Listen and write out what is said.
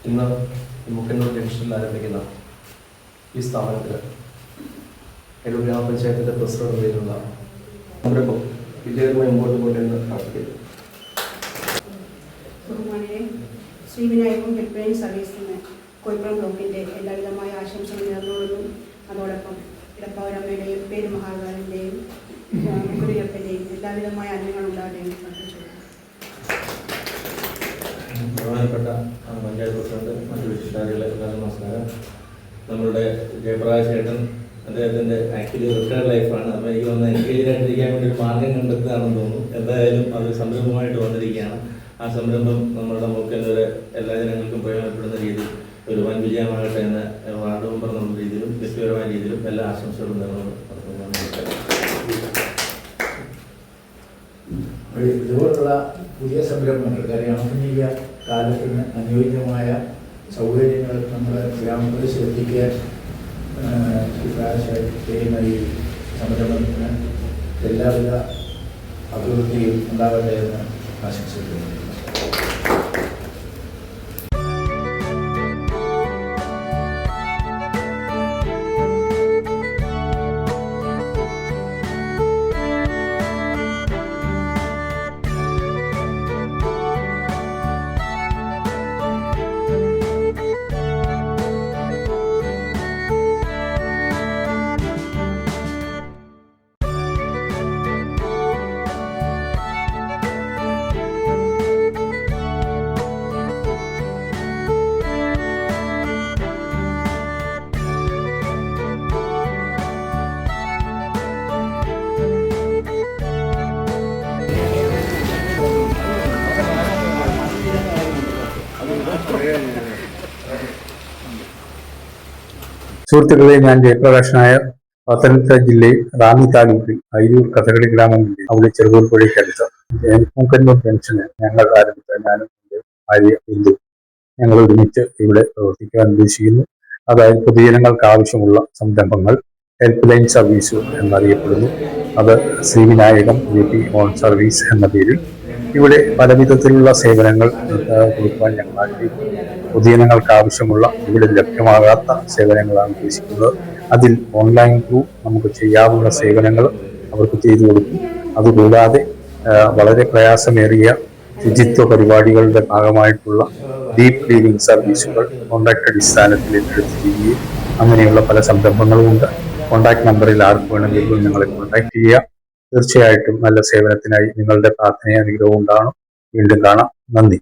ഇന്ന് മുക്കന്നൂർ ജംഗ്ഷനിൽ ആരംഭിക്കുന്ന ഈ സ്ഥാപനത്തിൽ എടൂർ ഗ്രാമപഞ്ചായത്തിൻ്റെ പ്രസിഡന്റ് പേരിലുള്ള സംരംഭം വിജയകരമായി മുമ്പോട്ട് പോകേണ്ടെന്ന് പ്രാർത്ഥിക്കുന്നു. ബഹുമാനിയെ ശ്രീവിനായകം ഹെൽപ്ലൈൻ സർവീസിന് കോഴിപ്പുറം ബ്ലോക്കിൻ്റെ എല്ലാവിധമായ ആശംസകൾ നേർന്നുകൊള്ളുന്നു. അതോടൊപ്പം ഇടപ്പാവരമ്മയുടെയും പേര് മഹാകാരൻ്റെയും മുക്കുരിയപ്പൻ്റെയും എല്ലാവിധമായ അന്യങ്ങളുണ്ടാകുകയും പ്രാർത്ഥിച്ചു. ബഹുമാനപ്പെട്ട പഞ്ചായത്ത് പ്രസിഡന്റ്, മറ്റു വിശിഷ്ടാദികളെ എല്ലാവരും നമസ്കാരം. നമ്മളുടെ ജയപ്രകാശ് ചേട്ടൻ അദ്ദേഹത്തിൻ്റെ ആക്ച്വലി റിട്ടയർഡ് ലൈഫാണ്. അപ്പോൾ എനിക്ക് വന്ന് എൻഗേജിനായിട്ടിരിക്കാൻ വേണ്ടി ഒരു മാർഗം കണ്ടെത്തുകയാണെന്ന് തോന്നുന്നു. എന്തായാലും അത് സംരംഭമായിട്ട് വന്നിരിക്കുകയാണ്. ആ സംരംഭം നമ്മളുടെ മുക്കന്നൂരെ എല്ലാ ജനങ്ങൾക്കും പ്രയോജനപ്പെടുന്ന രീതിയിൽ ഒരു വൻ വിജയമാകട്ടെ എന്ന വാർഡ് മെമ്പർ എന്നുള്ള രീതിയിലും വ്യക്തിപരമായ രീതിയിലും എല്ലാ ആശംസകളും നേർന്നു. ഇതുപോലുള്ള പുതിയ സംരംഭങ്ങൾ, കാര്യം ആധുനിക കാലത്തിന് അനുയോജ്യമായ സൗകര്യങ്ങൾ നമ്മുടെ ഗ്രാമപ്രദേശത്തെത്തിക്കാൻ ചെയ്യുന്ന ഈ സംരംഭത്തിന് എല്ലാവിധ അഭിവൃദ്ധിയും ഉണ്ടാകട്ടെ എന്ന് ആശംസിക്കുന്നു. സുഹൃത്തുക്കളെ, ഞാൻ ജയപ്രകാശ് നായർ, പത്തനംതിട്ട ജില്ലയിൽ റാന്നി താലൂക്കിൽ അയ്യൂർ കഥകളി ഗ്രാമങ്ങളിൽ അവിടെ ചെറുതോൽപ്പുഴയ്ക്കടുത്ത് മുക്കന്നൂർ ജംഗ്ഷന് ഞങ്ങൾ ആരംഭിച്ച ഞാനും എൻ്റെ ഭാര്യ ബിന്ദു ഞങ്ങൾ ഒരുമിച്ച് ഇവിടെ പ്രവർത്തിക്കാൻ ഉദ്ദേശിക്കുന്നു. അതായത് പൊതുജനങ്ങൾക്ക് ആവശ്യമുള്ള സംരംഭങ്ങൾ ഹെൽപ്പ് ലൈൻ സർവീസ് എന്നറിയപ്പെടുന്നു. അത് ശ്രീവിനായകം AP ഹോം സർവീസ് എന്ന പേരിൽ ഇവിടെ പല വിധത്തിലുള്ള സേവനങ്ങൾ കൊടുക്കുവാൻ ഞങ്ങൾ ആഗ്രഹിക്കുന്നു. പൊതുജനങ്ങൾക്ക് ആവശ്യമുള്ള ഇവിടെ ലഭ്യമാകാത്ത സേവനങ്ങളാണ് ഉദ്ദേശിക്കുന്നത്. അതിൽ ഓൺലൈൻ ത്രൂ നമുക്ക് ചെയ്യാവുന്ന സേവനങ്ങൾ അവർക്ക് ചെയ്തു കൊടുക്കും. അതുകൂടാതെ വളരെ പ്രയാസമേറിയ ശുചിത്വ പരിപാടികളുടെ ഭാഗമായിട്ടുള്ള ഡീപ്പ് ക്ലീനിങ് സർവീസുകൾ കോൺട്രാക്ട് അടിസ്ഥാനത്തിൽ ഏറ്റെടുത്ത് ചെയ്യുകയും അങ്ങനെയുള്ള പല സംരംഭങ്ങളുമുണ്ട്. കോൺടാക്ട് നമ്പറിൽ ആർക്ക് വേണമെങ്കിലും ഞങ്ങളെ കോൺടാക്ട് ചെയ്യുക. തീർച്ചയായിട്ടും നല്ല സേവനത്തിനായി നിങ്ങളുടെ പ്രാർത്ഥനയും അനുഗ്രഹവും ഉണ്ടാകണം. വീണ്ടും കാണാം. നന്ദി.